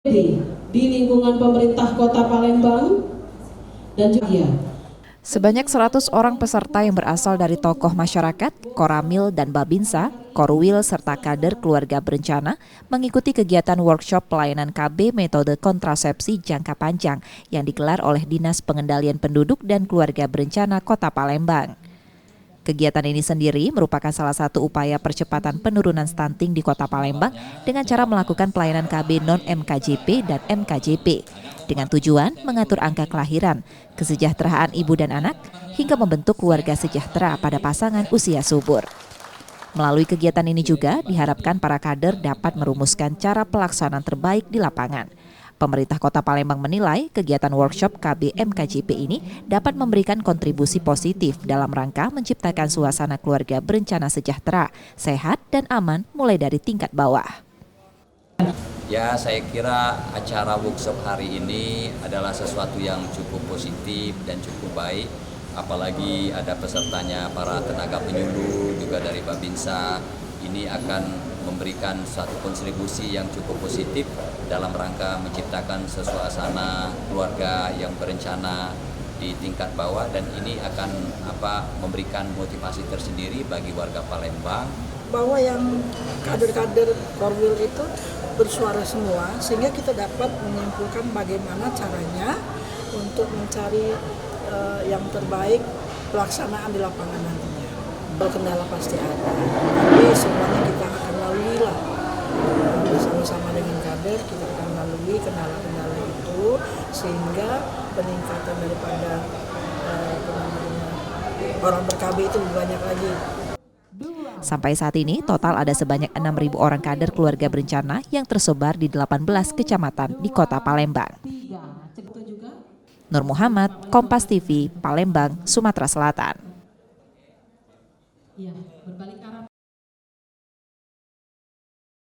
di lingkungan pemerintah Kota Palembang dan juga sebanyak 100 orang peserta yang berasal dari tokoh masyarakat, Koramil dan Babinsa, Korwil serta kader keluarga berencana mengikuti kegiatan workshop pelayanan KB metode kontrasepsi jangka panjang yang digelar oleh Dinas Pengendalian Penduduk dan Keluarga Berencana Kota Palembang. Kegiatan ini sendiri merupakan salah satu upaya percepatan penurunan stunting di Kota Palembang dengan cara melakukan pelayanan KB non-MKJP dan MKJP dengan tujuan mengatur angka kelahiran, kesejahteraan ibu dan anak, hingga membentuk keluarga sejahtera pada pasangan usia subur. Melalui kegiatan ini juga diharapkan para kader dapat merumuskan cara pelaksanaan terbaik di lapangan. Pemerintah Kota Palembang menilai kegiatan workshop KB MKJP ini dapat memberikan kontribusi positif dalam rangka menciptakan suasana keluarga berencana sejahtera, sehat, dan aman mulai dari tingkat bawah. Ya, saya kira acara workshop hari ini adalah sesuatu yang cukup positif dan cukup baik. Apalagi ada pesertanya para tenaga penyuluh juga dari Babinsa. Ini akan memberikan suatu kontribusi yang cukup positif dalam rangka menciptakan suasana keluarga yang berencana di tingkat bawah, dan ini akan memberikan motivasi tersendiri bagi warga Palembang bahwa yang kader-kader Korwil itu bersuara semua, sehingga kita dapat menyimpulkan bagaimana caranya untuk mencari yang terbaik pelaksanaan di lapangan nantinya. Kendala pasti ada, tapi semuanya kita akan lalui lah. Bersama-sama dengan kader kita akan lalui kendala-kendala itu, sehingga peningkatan daripada orang ber-KB itu lebih banyak lagi. Sampai saat ini, total ada sebanyak 6.000 orang kader keluarga berencana yang tersebar di 18 kecamatan di Kota Palembang. Nur Muhammad, Kompas TV, Palembang, Sumatera Selatan. ya, berbalik